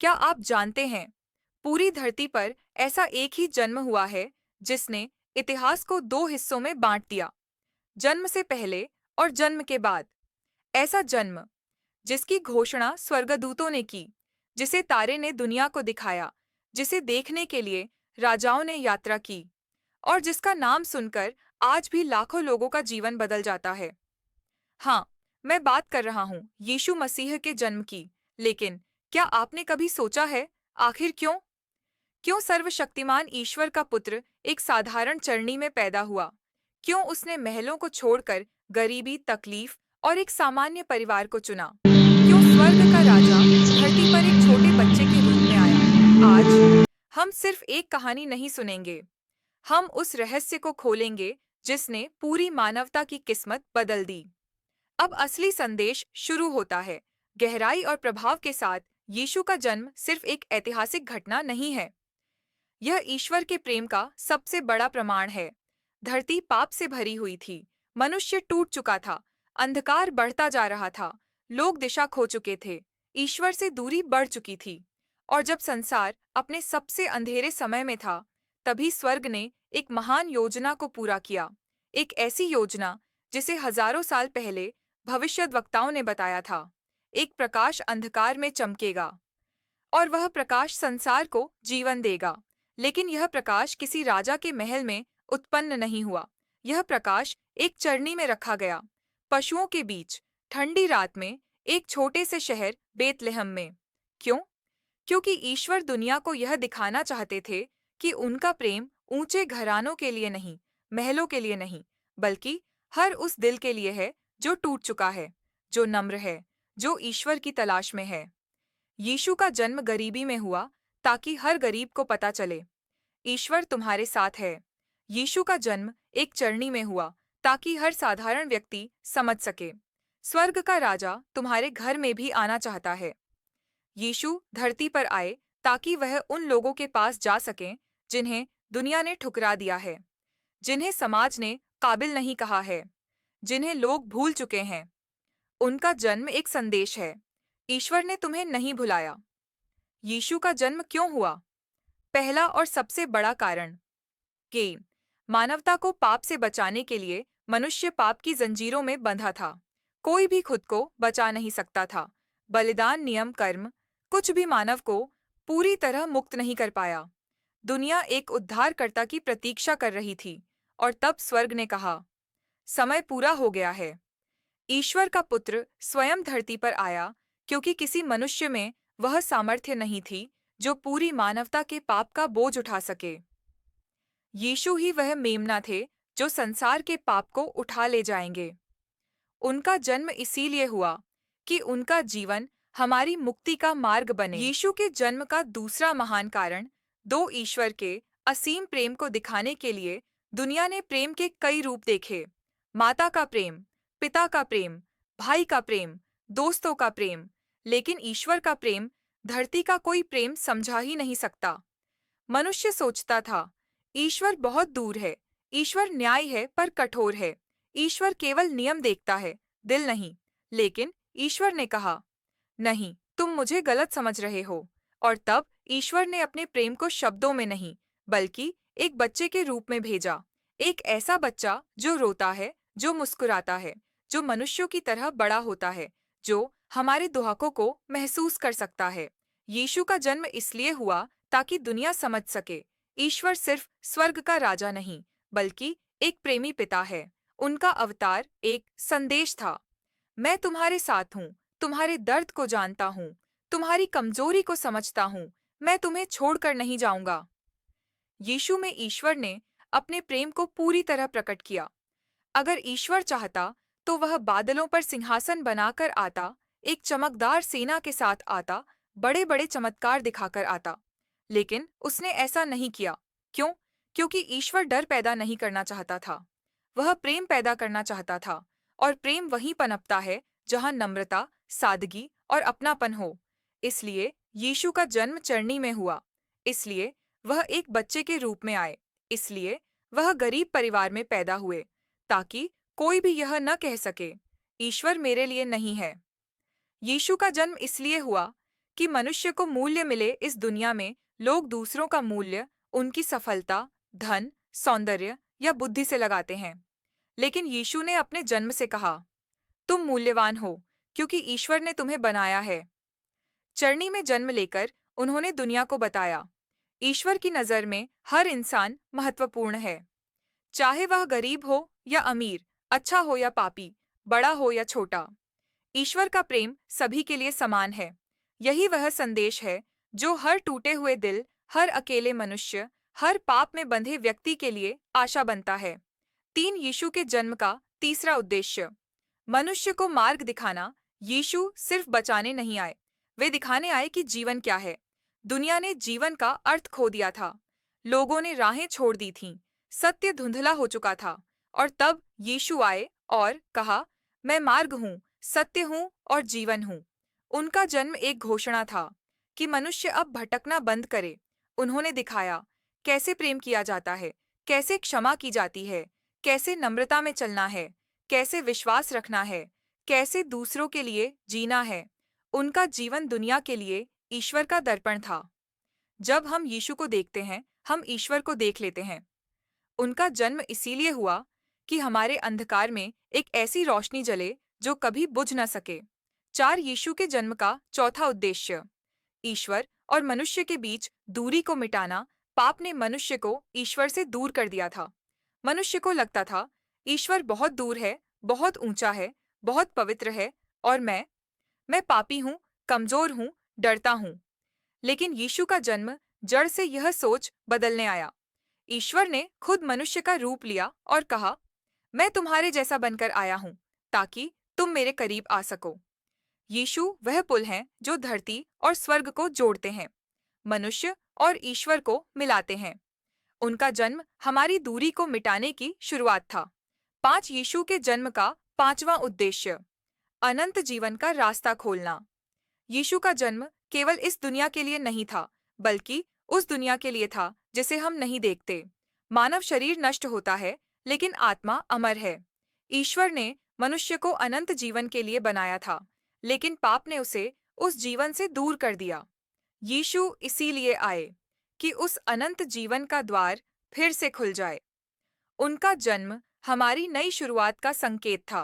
क्या आप जानते हैं, पूरी धरती पर ऐसा एक ही जन्म हुआ है जिसने इतिहास को दो हिस्सों में बांट दिया, जन्म से पहले और जन्म के बाद। ऐसा जन्म जिसकी घोषणा स्वर्गदूतों ने की, जिसे तारे ने दुनिया को दिखाया, जिसे देखने के लिए राजाओं ने यात्रा की, और जिसका नाम सुनकर आज भी लाखों लोगों का जीवन बदल जाता है। हाँ, मैं बात कर रहा हूँ यीशु मसीह के जन्म की। लेकिन क्या आपने कभी सोचा है, आखिर क्यों? क्यों सर्वशक्तिमान ईश्वर का पुत्र एक साधारण चरनी में पैदा हुआ? क्यों उसने महलों को छोड़कर गरीबी, तकलीफ और एक सामान्य परिवार को चुना? क्यों स्वर्ग का राजा धरती पर एक छोटे बच्चे के रूप में आया? आज हम सिर्फ एक कहानी नहीं सुनेंगे, हम उस रहस्य को खोलेंगे जिसने पूरी मानवता की किस्मत बदल दी। अब असली संदेश शुरू होता है। गहराई और प्रभाव के साथ यीशु का जन्म सिर्फ एक ऐतिहासिक घटना नहीं है, यह ईश्वर के प्रेम का सबसे बड़ा प्रमाण है। धरती पाप से भरी हुई थी, मनुष्य टूट चुका था, अंधकार बढ़ता जा रहा था, लोग दिशा खो चुके थे, ईश्वर से दूरी बढ़ चुकी थी। और जब संसार अपने सबसे अंधेरे समय में था, तभी स्वर्ग ने एक महान योजना को पूरा किया। एक ऐसी योजना जिसे हजारों साल पहले भविष्यद्वक्ताओं ने बताया था। एक प्रकाश अंधकार में चमकेगा और वह प्रकाश संसार को जीवन देगा। लेकिन यह प्रकाश किसी राजा के महल में उत्पन्न नहीं हुआ। यह प्रकाश एक चरनी में रखा गया, पशुओं के बीच, ठंडी रात में, एक छोटे से शहर बेतलेहम में। क्यों? क्योंकि ईश्वर दुनिया को यह दिखाना चाहते थे कि उनका प्रेम ऊंचे घरानों के लिए नहीं, महलों के लिए नहीं, बल्कि हर उस दिल के लिए है जो टूट चुका है, जो नम्र है, जो ईश्वर की तलाश में है। यीशु का जन्म गरीबी में हुआ ताकि हर गरीब को पता चले, ईश्वर तुम्हारे साथ है। यीशु का जन्म एक चरनी में हुआ ताकि हर साधारण व्यक्ति समझ सके, स्वर्ग का राजा तुम्हारे घर में भी आना चाहता है। यीशु धरती पर आए ताकि वह उन लोगों के पास जा सकें जिन्हें दुनिया ने ठुकरा दिया है, जिन्हें समाज ने काबिल नहीं कहा है, जिन्हें लोग भूल चुके हैं। उनका जन्म एक संदेश है, ईश्वर ने तुम्हें नहीं भुलाया। यीशु का जन्म क्यों हुआ? पहला और सबसे बड़ा कारण, कि मानवता को पाप से बचाने के लिए मनुष्य पाप की जंजीरों में बंधा था। कोई भी खुद को बचा नहीं सकता था। बलिदान, नियम, कर्म, कुछ भी मानव को पूरी तरह मुक्त नहीं कर पाया। दुनिया एक उद्धारकर्ता की प्रतीक्षा कर रही थी, और तब स्वर्ग ने कहा, समय पूरा हो गया है। ईश्वर का पुत्र स्वयं धरती पर आया क्योंकि किसी मनुष्य में वह सामर्थ्य नहीं थी जो पूरी मानवता के पाप का बोझ उठा सके। यीशु ही वह मेमना थे जो संसार के पाप को उठा ले जाएंगे। उनका जन्म इसीलिए हुआ कि उनका जीवन हमारी मुक्ति का मार्ग बने। यीशु के जन्म का दूसरा महान कारण, दो ईश्वर के असीम प्रेम को दिखाने के लिए दुनिया ने प्रेम के कई रूप देखे। माता का प्रेम, पिता का प्रेम, भाई का प्रेम, दोस्तों का प्रेम, लेकिन ईश्वर का प्रेम धरती का कोई प्रेम समझा ही नहीं सकता। मनुष्य सोचता था, ईश्वर बहुत दूर है, ईश्वर न्याय है पर कठोर है, ईश्वर केवल नियम देखता है, दिल नहीं। लेकिन ईश्वर ने कहा, नहीं, तुम मुझे गलत समझ रहे हो। और तब ईश्वर ने अपने प्रेम को शब्दों में नहीं, बल्कि एक बच्चे के रूप में भेजा। एक ऐसा बच्चा जो रोता है, जो मुस्कुराता है, जो मनुष्यों की तरह बड़ा होता है, जो हमारे दुहाकों को महसूस कर सकता है। यीशु का जन्म इसलिए हुआ ताकि दुनिया समझ सके, ईश्वर सिर्फ स्वर्ग का राजा नहीं, बल्कि एक प्रेमी पिता है। उनका अवतार एक संदेश था, मैं तुम्हारे साथ हूँ, तुम्हारे दर्द को जानता हूँ, तुम्हारी कमजोरी को समझता हूँ, मैं तुम्हें छोड़कर नहीं जाऊंगा। यीशु में ईश्वर ने अपने प्रेम को पूरी तरह प्रकट किया। अगर ईश्वर चाहता तो वह बादलों पर सिंहासन बनाकर आता, एक चमकदार सेना के साथ आता, बड़े बड़े चमत्कार दिखाकर आता। लेकिन उसने ऐसा नहीं किया। क्यों? क्योंकि ईश्वर डर पैदा नहीं करना चाहता था, वह प्रेम पैदा करना चाहता था। और प्रेम वहीं पनपता है जहां नम्रता, सादगी और अपनापन हो। इसलिए यीशु का जन्म चरनी में हुआ, इसलिए वह एक बच्चे के रूप में आए, इसलिए वह गरीब परिवार में पैदा हुए, ताकि कोई भी यह न कह सके, ईश्वर मेरे लिए नहीं है। यीशु का जन्म इसलिए हुआ कि मनुष्य को मूल्य मिले। इस दुनिया में लोग दूसरों का मूल्य उनकी सफलता, धन, सौंदर्य या बुद्धि से लगाते हैं। लेकिन यीशु ने अपने जन्म से कहा, तुम मूल्यवान हो क्योंकि ईश्वर ने तुम्हें बनाया है। चरनी में जन्म लेकर उन्होंने दुनिया को बताया, ईश्वर की नज़र में हर इंसान महत्वपूर्ण है। चाहे वह गरीब हो या अमीर, अच्छा हो या पापी, बड़ा हो या छोटा, ईश्वर का प्रेम सभी के लिए समान है। यही वह संदेश है जो हर टूटे हुए दिल, हर अकेले मनुष्य, हर पाप में बंधे व्यक्ति के लिए आशा बनता है। 3 यीशु के जन्म का तीसरा उद्देश्य, मनुष्य को मार्ग दिखाना। यीशु सिर्फ बचाने नहीं आए, वे दिखाने आए कि जीवन क्या है। दुनिया ने जीवन का अर्थ खो दिया था, लोगों ने राहें छोड़ दी थीं, सत्य धुंधला हो चुका था। और तब यीशु आए और कहा, मैं मार्ग हूँ, सत्य हूँ और जीवन हूँ। उनका जन्म एक घोषणा था कि मनुष्य अब भटकना बंद करे। उन्होंने दिखाया कैसे प्रेम किया जाता है, कैसे क्षमा की जाती है, कैसे नम्रता में चलना है, कैसे विश्वास रखना है, कैसे दूसरों के लिए जीना है। उनका जीवन दुनिया के लिए ईश्वर का दर्पण था। जब हम यीशु को देखते हैं, हम ईश्वर को देख लेते हैं। उनका जन्म इसीलिए हुआ कि हमारे अंधकार में एक ऐसी रोशनी जले जो कभी बुझ न सके। 4 यीशु के जन्म का चौथा उद्देश्य, ईश्वर और मनुष्य के बीच दूरी को मिटाना। पाप ने मनुष्य को ईश्वर से दूर कर दिया था। मनुष्य को लगता था ईश्वर बहुत दूर है, बहुत ऊंचा है, बहुत पवित्र है, और मैं पापी हूँ, कमजोर हूँ, डरता हूँ। लेकिन यीशु का जन्म जड़ से यह सोच बदलने आया। ईश्वर ने खुद मनुष्य का रूप लिया और कहा, मैं तुम्हारे जैसा बनकर आया हूँ ताकि तुम मेरे करीब आ सको। यीशु वह पुल हैं जो धरती और स्वर्ग को जोड़ते हैं, मनुष्य और ईश्वर को मिलाते हैं। उनका जन्म हमारी दूरी को मिटाने की शुरुआत था। 5 यीशु के जन्म का पांचवा उद्देश्य, अनंत जीवन का रास्ता खोलना। यीशु का जन्म केवल इस दुनिया के लिए नहीं था, बल्कि उस दुनिया के लिए था जिसे हम नहीं देखते। मानव शरीर नष्ट होता है, लेकिन आत्मा अमर है। ईश्वर ने मनुष्य को अनंत जीवन के लिए बनाया था, लेकिन पाप ने उसे उस जीवन से दूर कर दिया। यीशु इसीलिए आए कि उस अनंत जीवन का द्वार फिर से खुल जाए। उनका जन्म हमारी नई शुरुआत का संकेत था।